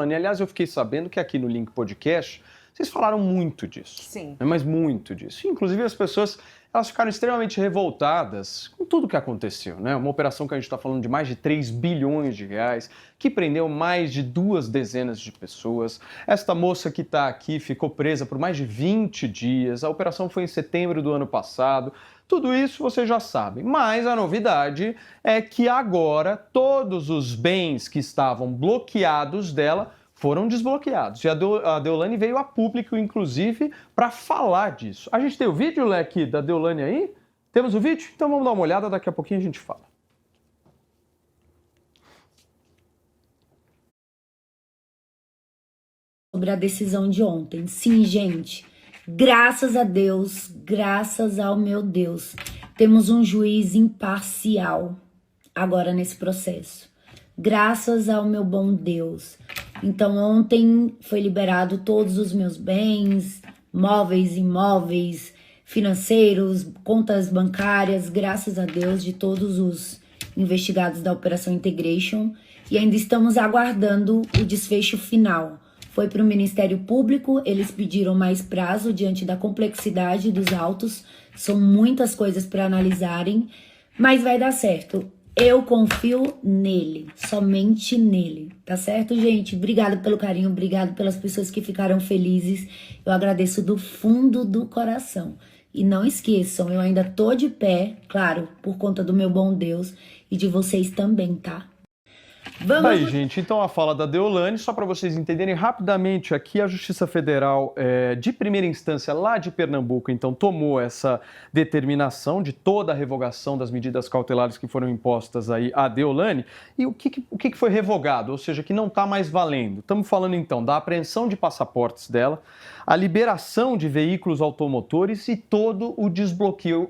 Deolane, aliás, eu fiquei sabendo que aqui no Link Podcast, vocês falaram muito disso. Sim. Né? Mas muito disso. Inclusive, as pessoas, elas ficaram extremamente revoltadas com tudo que aconteceu, né? Uma operação que a gente está falando de mais de 3 bilhões de reais, que prendeu mais de 2 dezenas de pessoas. Esta moça que está aqui ficou presa por mais de 20 dias. A operação foi em setembro do ano passado. Tudo isso vocês já sabem, mas a novidade é que agora todos os bens que estavam bloqueados dela foram desbloqueados. E a Deolane veio a público, inclusive, para falar disso. A gente tem o vídeo, Leque, da Deolane aí? Temos o vídeo? Então vamos dar uma olhada, daqui a pouquinho a gente fala. Sobre a decisão de ontem. Sim, gente, graças a Deus, graças ao meu Deus, temos um juiz imparcial agora nesse processo. Graças ao meu bom Deus. Então ontem foi liberado todos os meus bens, móveis, imóveis, financeiros, contas bancárias, graças a Deus, de todos os investigados da Operação Integration. E ainda estamos aguardando o desfecho final. Foi para o Ministério Público, eles pediram mais prazo diante da complexidade dos autos. São muitas coisas para analisarem, mas vai dar certo. Eu confio nele, somente nele, tá certo, gente? Obrigado pelo carinho, obrigado pelas pessoas que ficaram felizes. Eu agradeço do fundo do coração. E não esqueçam, eu ainda tô de pé, claro, por conta do meu bom Deus e de vocês também, tá? Vamos... Aí, gente, então a fala da Deolane, só para vocês entenderem rapidamente, aqui a Justiça Federal de primeira instância lá de Pernambuco, então tomou essa determinação de toda a revogação das medidas cautelares que foram impostas aí à Deolane. E o que foi revogado? Ou seja, que não está mais valendo. Estamos falando então da apreensão de passaportes dela, a liberação de veículos automotores e todo o desbloqueio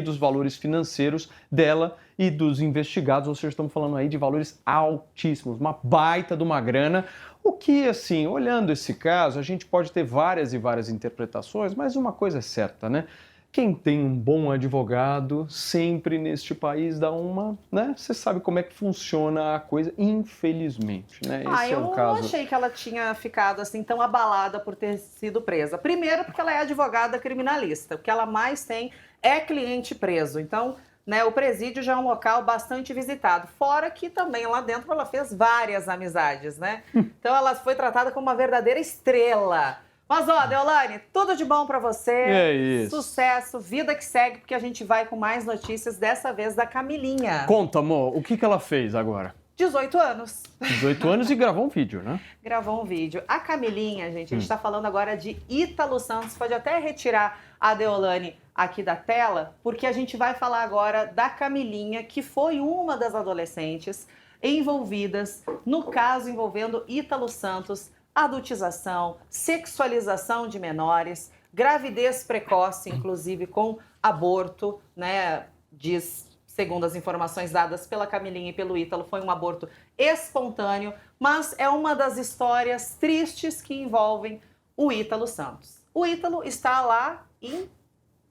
dos valores financeiros dela e dos investigados, ou seja, estamos falando aí de valores altíssimos, uma baita de uma grana, o que, assim, olhando esse caso, a gente pode ter várias e várias interpretações, mas uma coisa é certa, né? Quem tem um bom advogado sempre neste país dá uma, né? Você sabe como é que funciona a coisa, infelizmente, né? Esse é um caso... não achei que ela tinha ficado assim tão abalada por ter sido presa. Primeiro porque ela é advogada criminalista, o que ela mais tem é cliente preso, então... Né, o presídio já é um local bastante visitado, fora que também lá dentro ela fez várias amizades, né? Então ela foi tratada como uma verdadeira estrela. Mas ó, Deolane, tudo de bom pra você, é isso. Sucesso, vida que segue, porque a gente vai com mais notícias, dessa vez da Camilinha. Conta, amor, o que ela fez agora? 18 anos. 18 anos e gravou um vídeo, né? Gravou um vídeo. A Camilinha, gente, a gente tá falando agora de Ítalo Santos, pode até retirar a Deolane aqui da tela, porque a gente vai falar agora da Camilinha, que foi uma das adolescentes envolvidas no caso envolvendo Ítalo Santos, adultização, sexualização de menores, gravidez precoce, inclusive com aborto, né? Diz, segundo as informações dadas pela Camilinha e pelo Ítalo, foi um aborto espontâneo, mas é uma das histórias tristes que envolvem o Ítalo Santos. O Ítalo está lá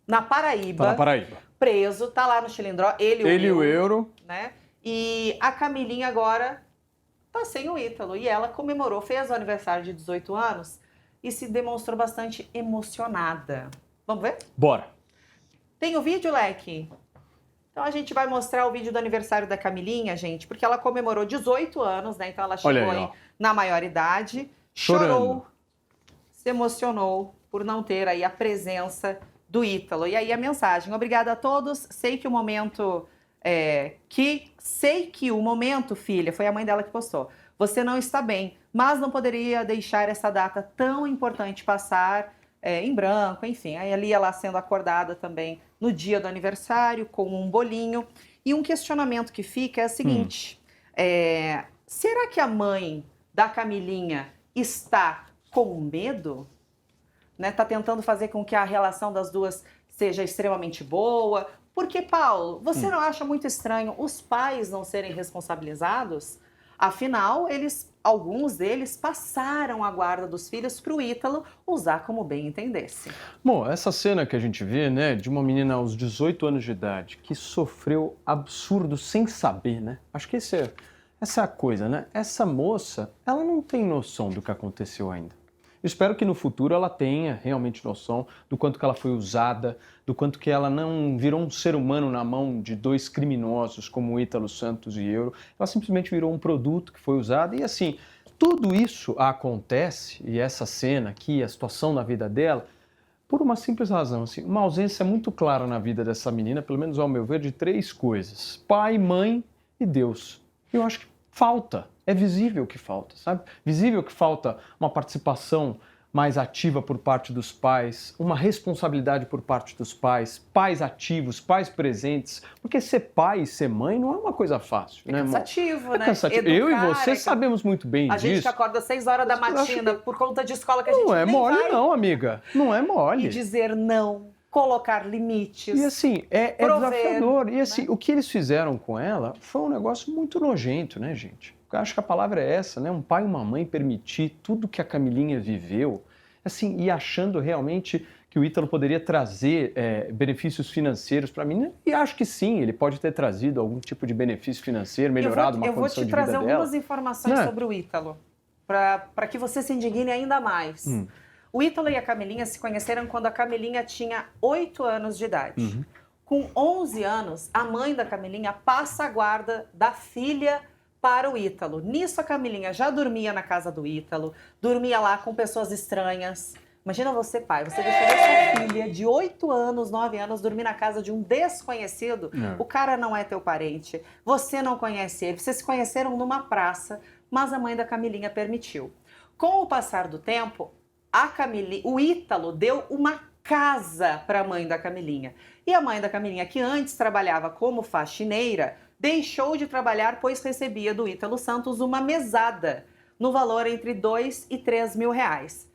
na Paraíba, tá na Paraíba, preso, tá lá no Chilindró, ele e o Euro, né? E a Camilinha agora tá sem o Ítalo e ela comemorou, fez o aniversário de 18 anos e se demonstrou bastante emocionada. Vamos ver? Bora. Tem o vídeo, Leque? Então a gente vai mostrar o vídeo do aniversário da Camilinha, gente, porque ela comemorou 18 anos, né? Então ela chegou aí, na maioridade, chorou, se emocionou por não ter aí a presença do Ítalo. E aí a mensagem: obrigada a todos, sei que o momento filha, foi a mãe dela que postou, você não está bem, mas não poderia deixar essa data tão importante passar em branco, enfim. Aí ali ela sendo acordada também no dia do aniversário com um bolinho. E um questionamento que fica é o seguinte, será que a mãe da Camilinha está com medo? Né? Tá tentando fazer com que a relação das duas seja extremamente boa? Porque, Paulo, você não acha muito estranho os pais não serem responsabilizados? Afinal, alguns deles passaram a guarda dos filhos para o Ítalo usar como bem entendesse. Bom, essa cena que a gente vê, né, de uma menina aos 18 anos de idade que sofreu absurdo sem saber, né? Acho que esse é essa coisa, né? Essa moça, ela não tem noção do que aconteceu ainda. Eu espero que no futuro ela tenha realmente noção do quanto que ela foi usada, do quanto que ela não virou um ser humano na mão de dois criminosos como o Ítalo Santos e Euro. Ela simplesmente virou um produto que foi usado e assim, tudo isso acontece, e essa cena aqui, a situação na vida dela, por uma simples razão, assim, uma ausência muito clara na vida dessa menina, pelo menos ao meu ver, de 3 coisas: pai, mãe e Deus. Eu acho que falta, é visível que falta, sabe? Visível que falta uma participação mais ativa por parte dos pais, uma responsabilidade por parte dos pais, pais ativos, pais presentes, porque ser pai e ser mãe não é uma coisa fácil, né, amor? Cansativo, É né? cansativo. Eu e você sabemos muito bem A gente disso. que acorda às 6 horas da matina por conta de escola que a gente Não é nem mole vai. não, amiga. Não é mole. E dizer não, colocar limites. E assim, é prover, desafiador. E assim, né? o que eles fizeram com ela foi um negócio muito nojento, né, gente? Eu acho que a palavra é essa, né? Um pai e uma mãe permitir tudo que a Camilinha viveu, assim, e achando realmente que o Ítalo poderia trazer benefícios financeiros para a menina. E acho que sim, ele pode ter trazido algum tipo de benefício financeiro, melhorado uma condição de vida dela. Eu vou te trazer algumas informações Né? sobre o Ítalo, para que você se indigne ainda mais. O Ítalo e a Camilinha se conheceram quando a Camilinha tinha 8 anos de idade. Com 11 anos, a mãe da Camilinha passa a guarda da filha para o Ítalo. Nisso, a Camilinha já dormia na casa do Ítalo, dormia lá com pessoas estranhas. Imagina você, pai, você deixaria sua filha de 8 anos, 9 anos, dormir na casa de um desconhecido. O cara não é teu parente, você não conhece ele, vocês se conheceram numa praça, mas a mãe da Camilinha permitiu. Com o passar do tempo, o Ítalo deu uma casa para a mãe da Camilinha. E a mãe da Camilinha, que antes trabalhava como faxineira, deixou de trabalhar, pois recebia do Ítalo Santos uma mesada, no valor entre 2 e 3 mil reais.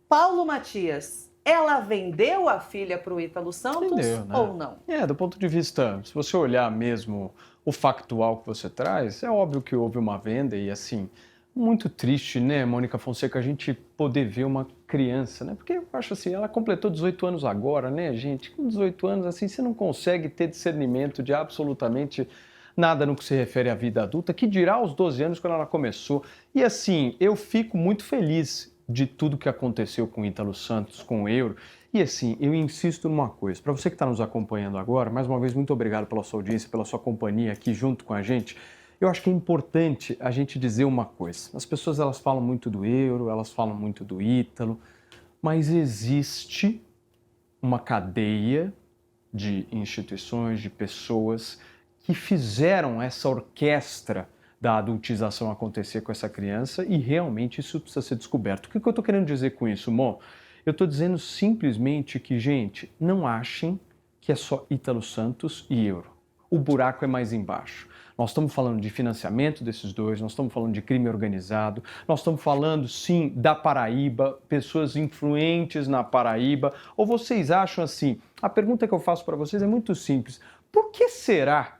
Paulo Matias, ela vendeu a filha para o Ítalo Santos Vendeu, né? ou não? Do ponto de vista, se você olhar mesmo o factual que você traz, é óbvio que houve uma venda e assim, muito triste, né, Mônica Fonseca, a gente poder ver uma criança, né? Porque eu acho assim, ela completou 18 anos agora, né, gente? Com 18 anos, assim, você não consegue ter discernimento de absolutamente nada no que se refere à vida adulta, que dirá aos 12 anos quando ela começou. E assim, eu fico muito feliz de tudo que aconteceu com o Ítalo Santos, com o Euro. E assim, eu insisto numa coisa, para você que está nos acompanhando agora, mais uma vez, muito obrigado pela sua audiência, pela sua companhia aqui junto com a gente. Eu acho que é importante a gente dizer uma coisa. As pessoas, elas falam muito do Euro, elas falam muito do Ítalo, mas existe uma cadeia de instituições, de pessoas que fizeram essa orquestra da adultização acontecer com essa criança e realmente isso precisa ser descoberto. O que eu estou querendo dizer com isso, Mo? Eu estou dizendo simplesmente que, gente, não achem que é só Ítalo Santos e Euro. O buraco é mais embaixo. Nós estamos falando de financiamento desses dois, nós estamos falando de crime organizado, nós estamos falando, sim, da Paraíba, pessoas influentes na Paraíba. Ou vocês acham assim? A pergunta que eu faço para vocês é muito simples. Por que será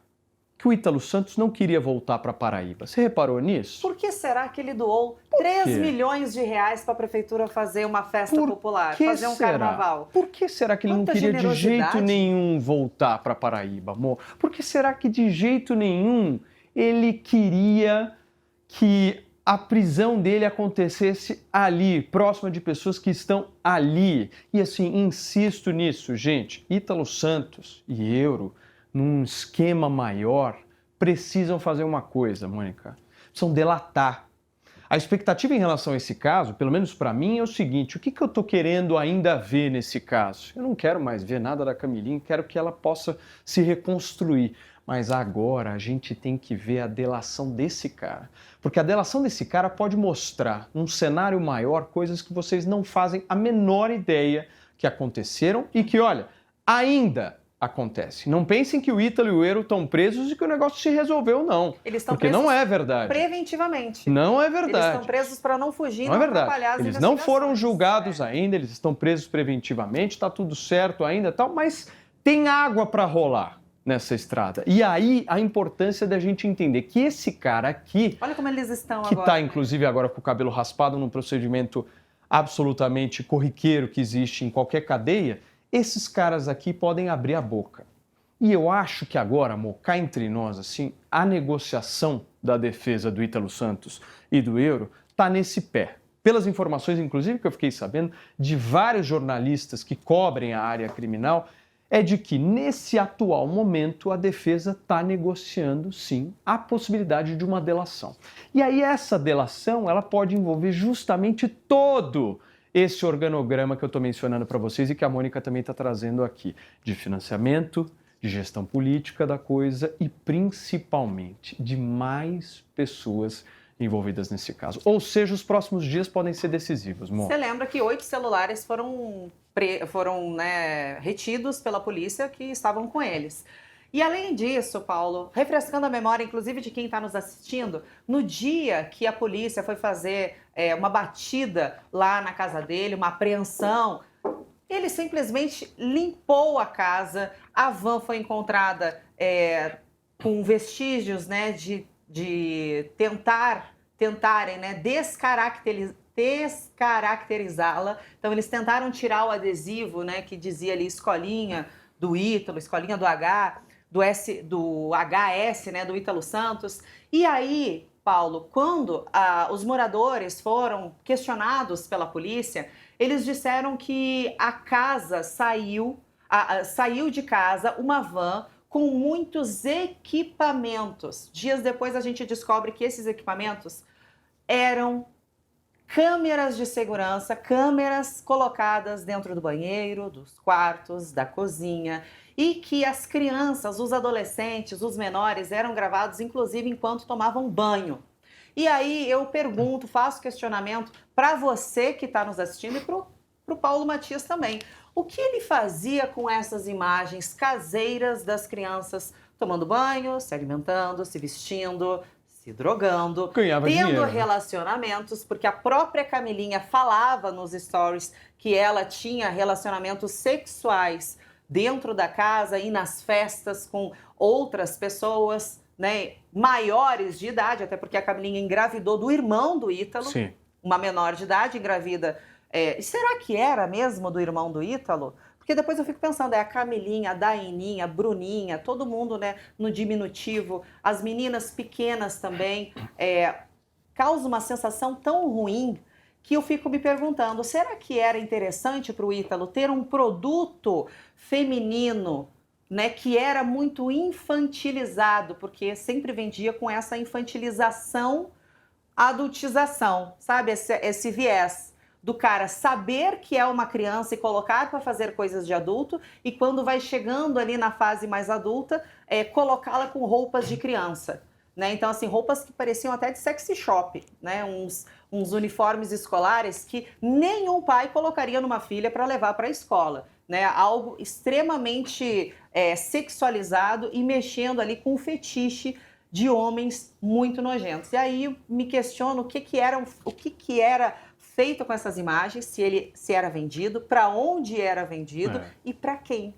que o Ítalo Santos não queria voltar para Paraíba? Você reparou nisso? Por que será que ele doou 3 milhões de reais para a prefeitura fazer uma festa popular, fazer um carnaval? Por que será que ele não queria de jeito nenhum voltar para Paraíba, amor? Por que será que de jeito nenhum ele queria que a prisão dele acontecesse ali, próxima de pessoas que estão ali? E assim, insisto nisso, gente, Ítalo Santos e Euro, num esquema maior, precisam fazer uma coisa, Mônica. Precisam delatar. A expectativa em relação a esse caso, pelo menos para mim, é o seguinte: o que eu estou querendo ainda ver nesse caso? Eu não quero mais ver nada da Camilinha, quero que ela possa se reconstruir. Mas agora a gente tem que ver a delação desse cara. Porque a delação desse cara pode mostrar, num cenário maior, coisas que vocês não fazem a menor ideia que aconteceram e que, olha, ainda acontece. Não pensem que o Ítalo e o Euro estão presos e que o negócio se resolveu, não. Eles estão porque presos não é verdade. Preventivamente. Não é verdade. Eles estão presos para não fugir, não é verdade. atrapalhar as Eles não foram investigações. julgados ainda, eles estão presos preventivamente, está tudo certo ainda, tal, mas tem água para rolar nessa estrada. E aí a importância da gente entender que esse cara aqui, olha como eles estão que agora. está inclusive agora com o cabelo raspado num procedimento absolutamente corriqueiro que existe em qualquer cadeia, esses caras aqui podem abrir a boca. E eu acho que agora, amor, cá entre nós, assim, a negociação da defesa do Ítalo Santos e do Euro está nesse pé. Pelas informações, inclusive, que eu fiquei sabendo de vários jornalistas que cobrem a área criminal, é de que, nesse atual momento, a defesa está negociando, sim, a possibilidade de uma delação. E aí essa delação, ela pode envolver justamente todo esse organograma que eu estou mencionando para vocês e que a Mônica também está trazendo aqui, de financiamento, de gestão política da coisa e, principalmente, de mais pessoas envolvidas nesse caso. Ou seja, os próximos dias podem ser decisivos, Mônica. Você lembra que 8 celulares foram retidos pela polícia que estavam com eles. E além disso, Paulo, refrescando a memória, inclusive de quem está nos assistindo, no dia que a polícia foi fazer uma batida lá na casa dele, uma apreensão, ele simplesmente limpou a casa, a van foi encontrada com vestígios, né, de tentarem, né, descaracterizá-la. Então eles tentaram tirar o adesivo, né, que dizia ali escolinha do Ítalo, escolinha do HS, né, do Ítalo Santos. E aí, Paulo, quando os moradores foram questionados pela polícia, eles disseram que a casa saiu de casa uma van com muitos equipamentos. Dias depois a gente descobre que esses equipamentos eram câmeras de segurança, câmeras colocadas dentro do banheiro, dos quartos, da cozinha, e que as crianças, os adolescentes, os menores eram gravados inclusive enquanto tomavam banho. E aí eu pergunto, faço questionamento para você que está nos assistindo e para o Paulo Matias também. O que ele fazia com essas imagens caseiras das crianças tomando banho, se alimentando, se vestindo, se drogando, tendo relacionamentos, porque a própria Camilinha falava nos stories que ela tinha relacionamentos sexuais dentro da casa e nas festas com outras pessoas, né, maiores de idade, até porque a Camilinha engravidou do irmão do Ítalo, Sim. Uma menor de idade engravida. Será que era mesmo do irmão do Ítalo? Porque depois eu fico pensando, a Camilinha, a Daininha, a Bruninha, todo mundo, né, no diminutivo, as meninas pequenas também, causa uma sensação tão ruim que eu fico me perguntando, será que era interessante para o Ítalo ter um produto feminino, né, que era muito infantilizado, porque sempre vendia com essa infantilização, adultização, sabe, esse viés do cara saber que é uma criança e colocar para fazer coisas de adulto e quando vai chegando ali na fase mais adulta, colocá-la com roupas de criança, né? Então, assim, roupas que pareciam até de sexy shop, né? Uns uniformes escolares que nenhum pai colocaria numa filha para levar para a escola, né? Algo extremamente sexualizado e mexendo ali com o fetiche de homens muito nojentos. E aí me questiono o que era feito com essas imagens, se era vendido, para onde era vendido e para quem.